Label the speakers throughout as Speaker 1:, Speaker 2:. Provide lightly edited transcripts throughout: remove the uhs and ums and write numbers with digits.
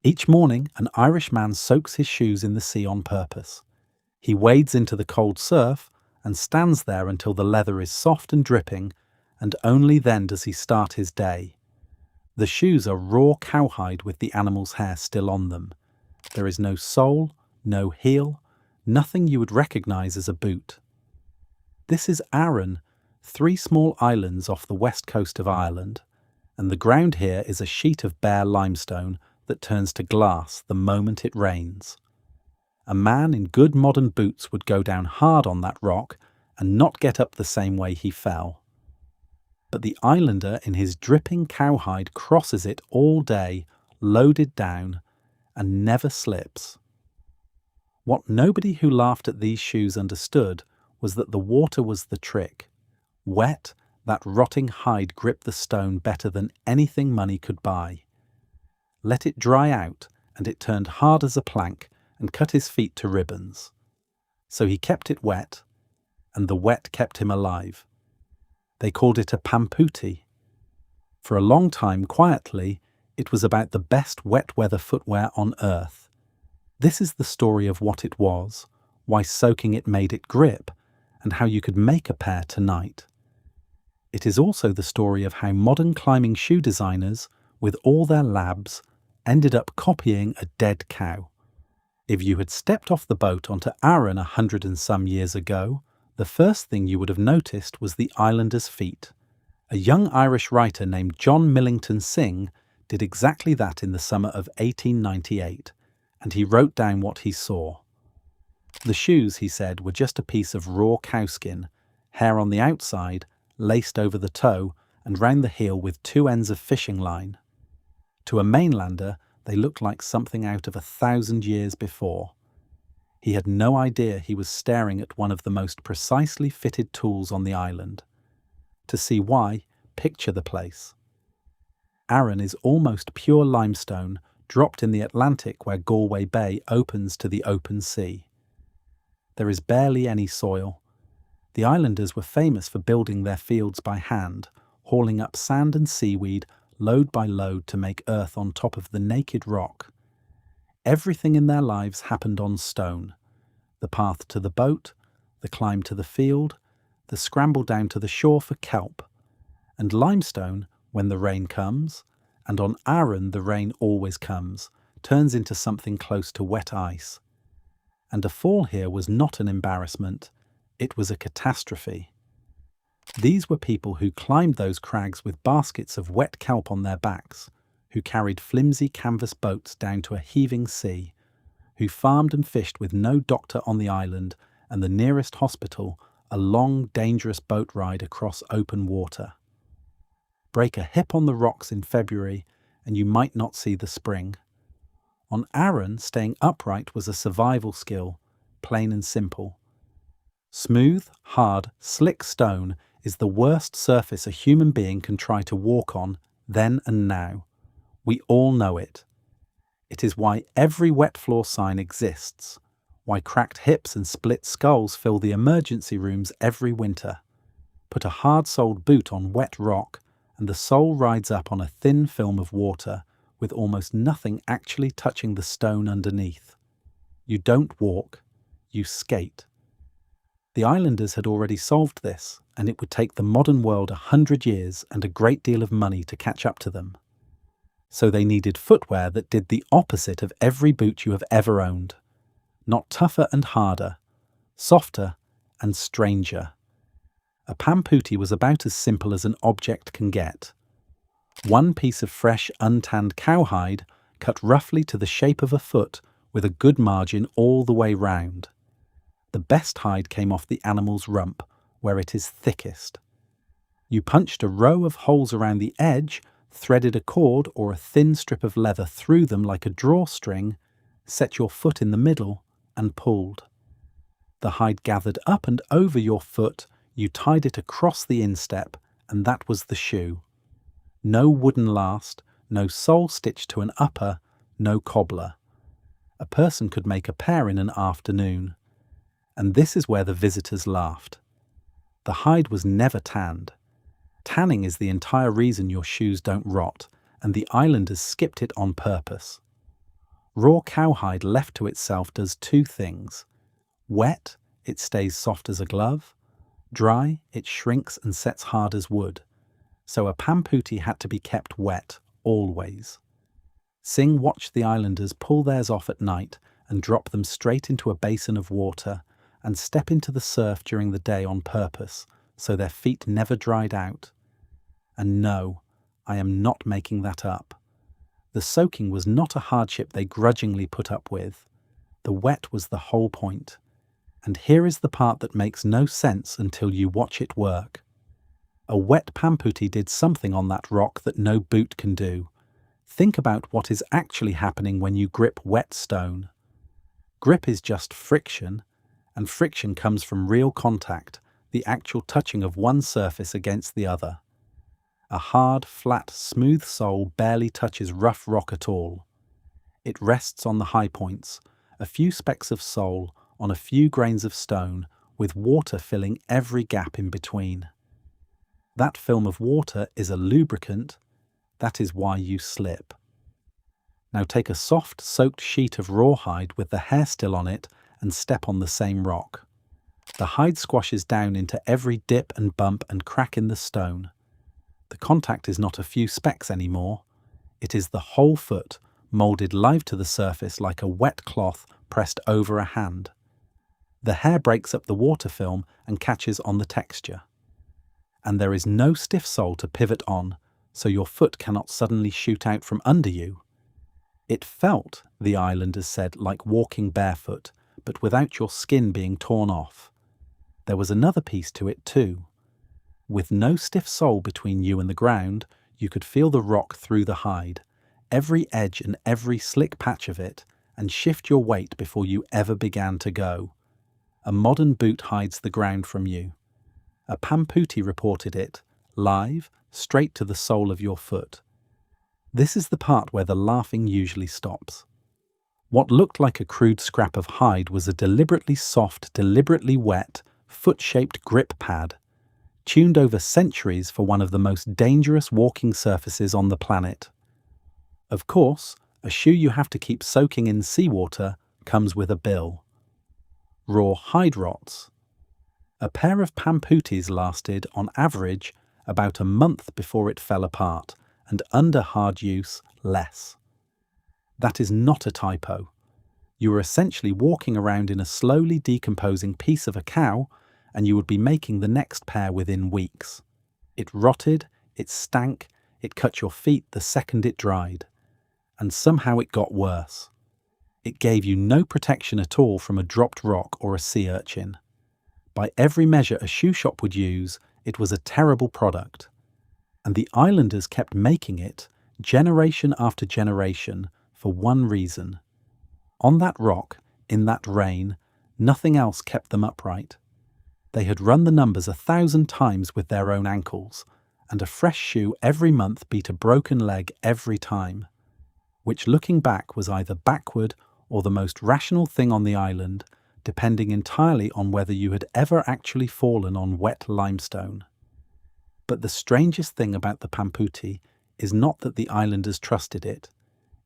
Speaker 1: Each morning, an Irish man soaks his shoes in the sea on purpose. He wades into the cold surf and stands there until the leather is soft and dripping, and only then does he start his day. The shoes are raw cowhide with the animal's hair still on them. There is no sole, no heel, nothing you would recognise as a boot. This is Aran, 3 small islands off the west coast of Ireland, and the ground here is a sheet of bare limestone that turns to glass the moment it rains. A man in good modern boots would go down hard on that rock and not get up the same way he fell. But the islander in his dripping cowhide crosses it all day, loaded down, and never slips. What nobody who laughed at these shoes understood was that the water was the trick. Wet, that rotting hide gripped the stone better than anything money could buy. Let it dry out, and it turned hard as a plank and cut his feet to ribbons. So he kept it wet, and the wet kept him alive. They called it a Pampootie. For a long time, quietly, it was about the best wet weather footwear on earth. This is the story of what it was, why soaking it made it grip, and how you could make a pair tonight. It is also the story of how modern climbing shoe designers, with all their labs, ended up copying a dead cow. If you had stepped off the boat onto Aran 100 and some years ago, the first thing you would have noticed was the islander's feet. A young Irish writer named John Millington Synge did exactly that in the summer of 1898, and he wrote down what he saw. The shoes, he said, were just a piece of raw cowskin, hair on the outside, laced over the toe and round the heel with 2 ends of fishing line. To a mainlander, they looked like something out of 1,000 years before. He had no idea he was staring at one of the most precisely fitted tools on the island. To see why, picture the place. Aran is almost pure limestone, dropped in the Atlantic where Galway Bay opens to the open sea. There is barely any soil. The islanders were famous for building their fields by hand, hauling up sand and seaweed load by load to make earth on top of the naked rock. Everything in their lives happened on stone. The path to the boat, the climb to the field, the scramble down to the shore for kelp. And limestone, when the rain comes, and on Aran the rain always comes, turns into something close to wet ice. And a fall here was not an embarrassment, it was a catastrophe. These were people who climbed those crags with baskets of wet kelp on their backs, who carried flimsy canvas boats down to a heaving sea, who farmed and fished with no doctor on the island and the nearest hospital a long, dangerous boat ride across open water. Break a hip on the rocks in February and you might not see the spring. On Aran, staying upright was a survival skill, plain and simple. Smooth, hard, slick stone is the worst surface a human being can try to walk on, then and now. We all know it. It is why every wet floor sign exists, why cracked hips and split skulls fill the emergency rooms every winter. Put a hard-soled boot on wet rock, and the sole rides up on a thin film of water, with almost nothing actually touching the stone underneath. You don't walk, you skate. The islanders had already solved this, and it would take the modern world 100 years and a great deal of money to catch up to them. So they needed footwear that did the opposite of every boot you have ever owned. Not tougher and harder, softer and stranger. A Pampootie was about as simple as an object can get. One piece of fresh, untanned cowhide cut roughly to the shape of a foot with a good margin all the way round. The best hide came off the animal's rump, where it is thickest. You punched a row of holes around the edge, threaded a cord or a thin strip of leather through them like a drawstring, set your foot in the middle, and pulled. The hide gathered up and over your foot, you tied it across the instep, and that was the shoe. No wooden last, no sole stitch to an upper, no cobbler. A person could make a pair in an afternoon. And this is where the visitors laughed. The hide was never tanned. Tanning is the entire reason your shoes don't rot, and the islanders skipped it on purpose. Raw cowhide left to itself does two things. Wet, it stays soft as a glove. Dry, it shrinks and sets hard as wood. So a pampootie had to be kept wet, always. Singh watched the islanders pull theirs off at night and drop them straight into a basin of water and step into the surf during the day on purpose, so their feet never dried out. And no, I am not making that up. The soaking was not a hardship they grudgingly put up with. The wet was the whole point. And here is the part that makes no sense until you watch it work. A wet pampootie did something on that rock that no boot can do. Think about what is actually happening when you grip wet stone. Grip is just friction, and friction comes from real contact, the actual touching of one surface against the other. A hard, flat, smooth sole barely touches rough rock at all. It rests on the high points, a few specks of sole on a few grains of stone, with water filling every gap in between. That film of water is a lubricant. That is why you slip. Now take a soft, soaked sheet of rawhide with the hair still on it and step on the same rock. The hide squashes down into every dip and bump and crack in the stone. The contact is not a few specks anymore. It is the whole foot, moulded live to the surface like a wet cloth pressed over a hand. The hair breaks up the water film and catches on the texture. And there is no stiff sole to pivot on, so your foot cannot suddenly shoot out from under you. It felt, the islanders said, like walking barefoot, but without your skin being torn off. There was another piece to it too. With no stiff sole between you and the ground, you could feel the rock through the hide, every edge and every slick patch of it, and shift your weight before you ever began to go. A modern boot hides the ground from you. A pampootie reported it, live, straight to the sole of your foot. This is the part where the laughing usually stops. What looked like a crude scrap of hide was a deliberately soft, deliberately wet, foot-shaped grip pad, tuned over centuries for one of the most dangerous walking surfaces on the planet. Of course, a shoe you have to keep soaking in seawater comes with a bill. Raw hide rots. A pair of pampooties lasted, on average, about a month before it fell apart, and under hard use, less. That is not a typo. You were essentially walking around in a slowly decomposing piece of a cow, and you would be making the next pair within weeks. It rotted, it stank, it cut your feet the second it dried. And somehow it got worse. It gave you no protection at all from a dropped rock or a sea urchin. By every measure a shoe shop would use, it was a terrible product. And the islanders kept making it, generation after generation, for one reason. On that rock, in that rain, nothing else kept them upright. They had run the numbers 1,000 times with their own ankles, and a fresh shoe every month beat a broken leg every time, which looking back was either backward or the most rational thing on the island, depending entirely on whether you had ever actually fallen on wet limestone. But the strangest thing about the pampootie is not that the islanders trusted it.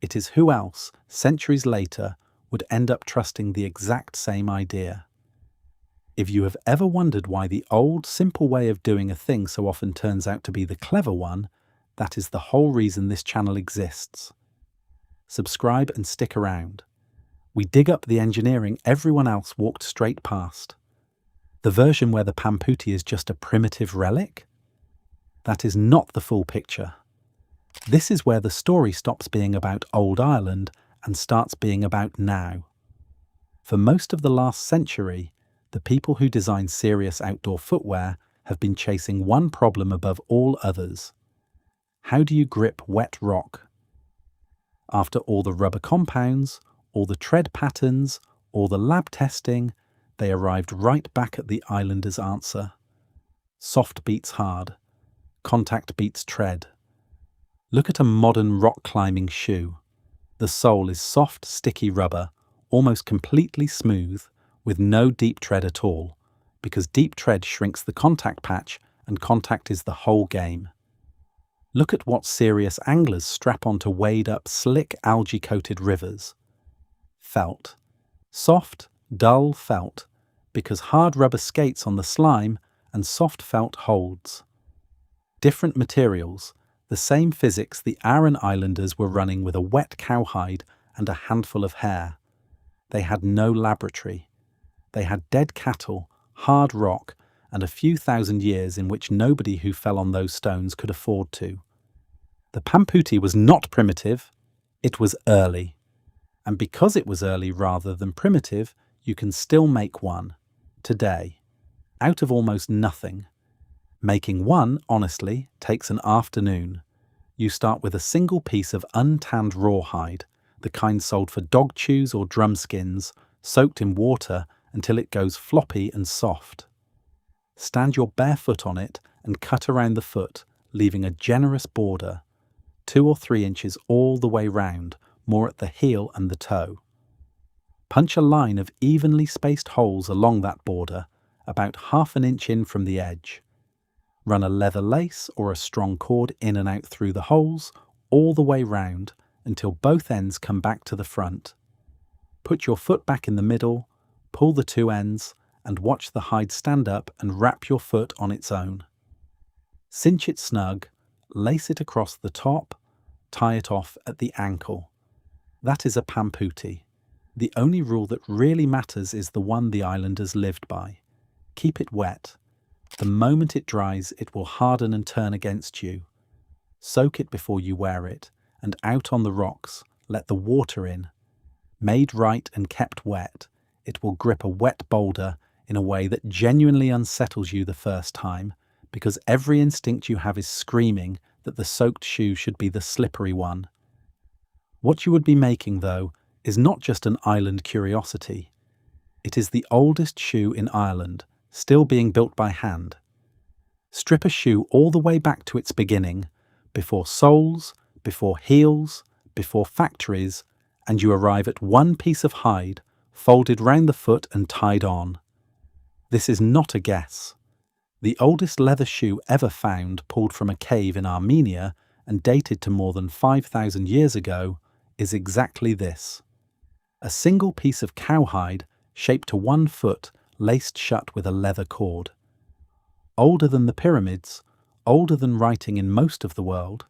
Speaker 1: It is who else, centuries later, would end up trusting the exact same idea. If you have ever wondered why the old, simple way of doing a thing so often turns out to be the clever one, that is the whole reason this channel exists. Subscribe and stick around. We dig up the engineering everyone else walked straight past. The version where the pampootie is just a primitive relic? That is not the full picture. This is where the story stops being about old Ireland and starts being about now. For most of the last century, the people who design serious outdoor footwear have been chasing one problem above all others. How do you grip wet rock? After all the rubber compounds, all the tread patterns, all the lab testing, they arrived right back at the islanders' answer. Soft beats hard. Contact beats tread. Look at a modern rock climbing shoe. The sole is soft, sticky rubber, almost completely smooth, with no deep tread at all, because deep tread shrinks the contact patch and contact is the whole game. Look at what serious anglers strap onto wade-up, slick, algae-coated rivers. Felt. Soft, dull felt, because hard rubber skates on the slime and soft felt holds. Different materials, the same physics the Aran Islanders were running with a wet cowhide and a handful of hair. They had no laboratory. They had dead cattle, hard rock, and a few thousand years in which nobody who fell on those stones could afford to. The Pampootie was not primitive, it was early. And because it was early rather than primitive, you can still make one, today, out of almost nothing. Making one, honestly, takes an afternoon. You start with a single piece of untanned rawhide, the kind sold for dog chews or drum skins, soaked in water until it goes floppy and soft. Stand your bare foot on it and cut around the foot, leaving a generous border, 2 or 3 inches all the way round, more at the heel and the toe. Punch a line of evenly spaced holes along that border, about 1/2 inch in from the edge. Run a leather lace or a strong cord in and out through the holes, all the way round, until both ends come back to the front. Put your foot back in the middle, pull the 2 ends, and watch the hide stand up and wrap your foot on its own. Cinch it snug, lace it across the top, tie it off at the ankle. That is a Pampootie. The only rule that really matters is the one the islanders lived by. Keep it wet. The moment it dries, it will harden and turn against you. Soak it before you wear it, and out on the rocks, let the water in. Made right and kept wet, it will grip a wet boulder in a way that genuinely unsettles you the first time, because every instinct you have is screaming that the soaked shoe should be the slippery one. What you would be making, though, is not just an island curiosity. It is the oldest shoe in Ireland, still being built by hand. Strip a shoe all the way back to its beginning, before soles, before heels, before factories, and you arrive at one piece of hide, folded round the foot and tied on. This is not a guess. The oldest leather shoe ever found, pulled from a cave in Armenia and dated to more than 5,000 years ago, is exactly this. A single piece of cowhide shaped to 1 foot, laced shut with a leather cord. Older than the pyramids, older than writing in most of the world,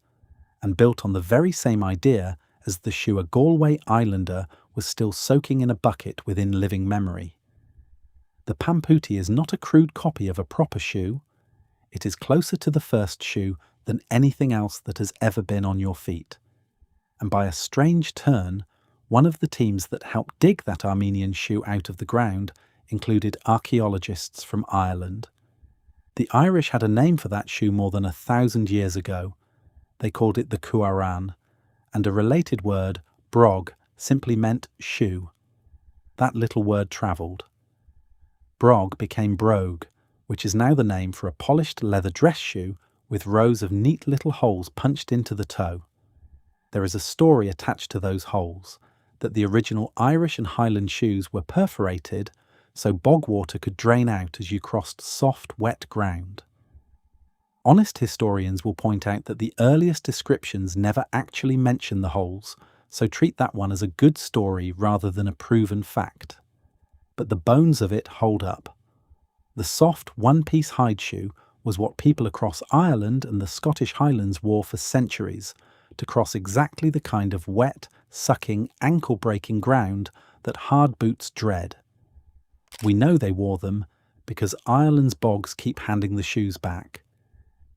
Speaker 1: and built on the very same idea as the shoe a Galway Islander was still soaking in a bucket within living memory. The Pampootie is not a crude copy of a proper shoe. It is closer to the first shoe than anything else that has ever been on your feet. And by a strange turn, one of the teams that helped dig that Armenian shoe out of the ground included archaeologists from Ireland. The Irish had a name for that shoe more than 1,000 years ago. They called it the Aran, and a related word, brog, simply meant shoe. That little word travelled. Brog became brogue, which is now the name for a polished leather dress shoe with rows of neat little holes punched into the toe. There is a story attached to those holes, that the original Irish and Highland shoes were perforated so bog water could drain out as you crossed soft, wet ground. Honest historians will point out that the earliest descriptions never actually mention the holes, so treat that one as a good story rather than a proven fact. But the bones of it hold up. The soft, one-piece hide shoe was what people across Ireland and the Scottish Highlands wore for centuries, to cross exactly the kind of wet, sucking, ankle-breaking ground that hard boots dread. We know they wore them because Ireland's bogs keep handing the shoes back.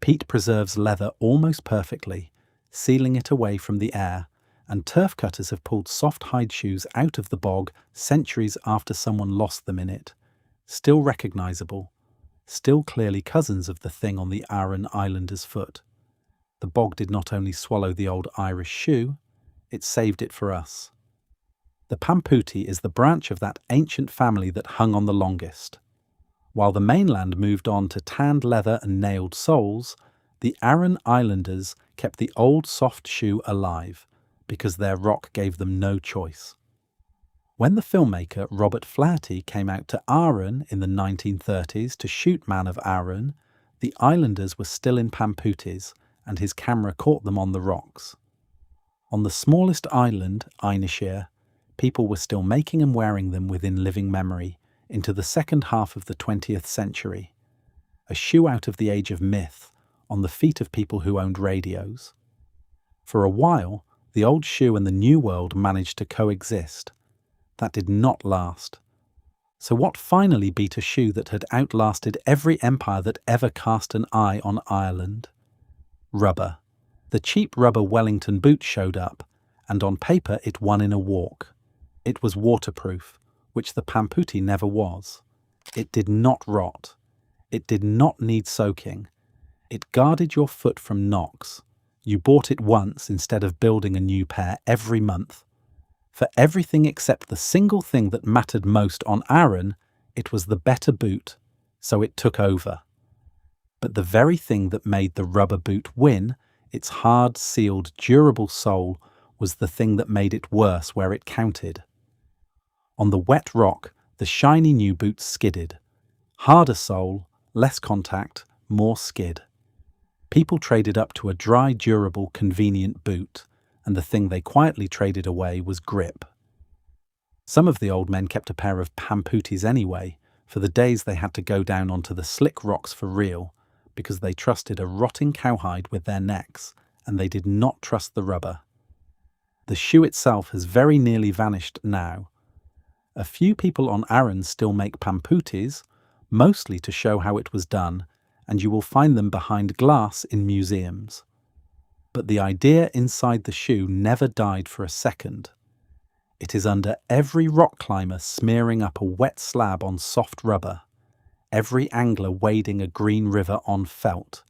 Speaker 1: Peat preserves leather almost perfectly, sealing it away from the air, and turf cutters have pulled soft hide shoes out of the bog centuries after someone lost them in it. Still recognisable, still clearly cousins of the thing on the Aran Islander's foot. The bog did not only swallow the old Irish shoe, it saved it for us. The Pampootie is the branch of that ancient family that hung on the longest. While the mainland moved on to tanned leather and nailed soles, the Aran Islanders kept the old soft shoe alive, because their rock gave them no choice. When the filmmaker Robert Flaherty came out to Aran in the 1930s to shoot Man of Aran, the islanders were still in Pampooties, and his camera caught them on the rocks. On the smallest island, Inishir, people were still making and wearing them within living memory into the second half of the 20th century. A shoe out of the age of myth, on the feet of people who owned radios. For a while, the old shoe and the new world managed to coexist. That did not last. So what finally beat a shoe that had outlasted every empire that ever cast an eye on Ireland? Rubber. The cheap rubber Wellington boot showed up, and on paper it won in a walk. It was waterproof, which the Pampootie never was. It did not rot. It did not need soaking. It guarded your foot from knocks. You bought it once instead of building a new pair every month. For everything except the single thing that mattered most on Aran, it was the better boot, so it took over. But the very thing that made the rubber boot win, its hard, sealed, durable sole, was the thing that made it worse where it counted. On the wet rock, the shiny new boot skidded. Harder sole, less contact, more skid. People traded up to a dry, durable, convenient boot, and the thing they quietly traded away was grip. Some of the old men kept a pair of Pampooties anyway, for the days they had to go down onto the slick rocks for real, because they trusted a rotting cowhide with their necks, and they did not trust the rubber. The shoe itself has very nearly vanished now. A few people on Aran still make Pampooties, mostly to show how it was done, and you will find them behind glass in museums. But the idea inside the shoe never died for a second. It is under every rock climber smearing up a wet slab on soft rubber, every angler wading a green river on felt,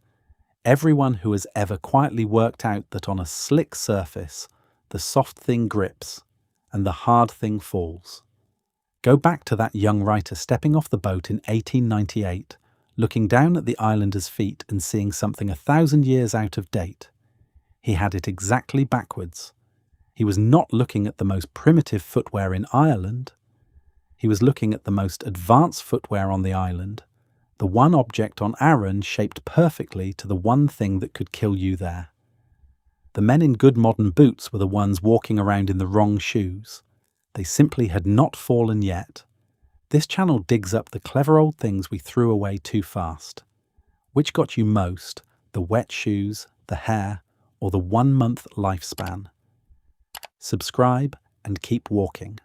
Speaker 1: everyone who has ever quietly worked out that on a slick surface, the soft thing grips and the hard thing falls. Go back to that young writer stepping off the boat in 1898, looking down at the islander's feet and seeing something 1,000 years out of date. He had it exactly backwards. He was not looking at the most primitive footwear in Ireland. He was looking at the most advanced footwear on the island, the one object on Aran shaped perfectly to the one thing that could kill you there. The men in good modern boots were the ones walking around in the wrong shoes. They simply had not fallen yet. This channel digs up the clever old things we threw away too fast. Which got you most, the wet shoes, the hair, or the 1 month lifespan? Subscribe and keep walking.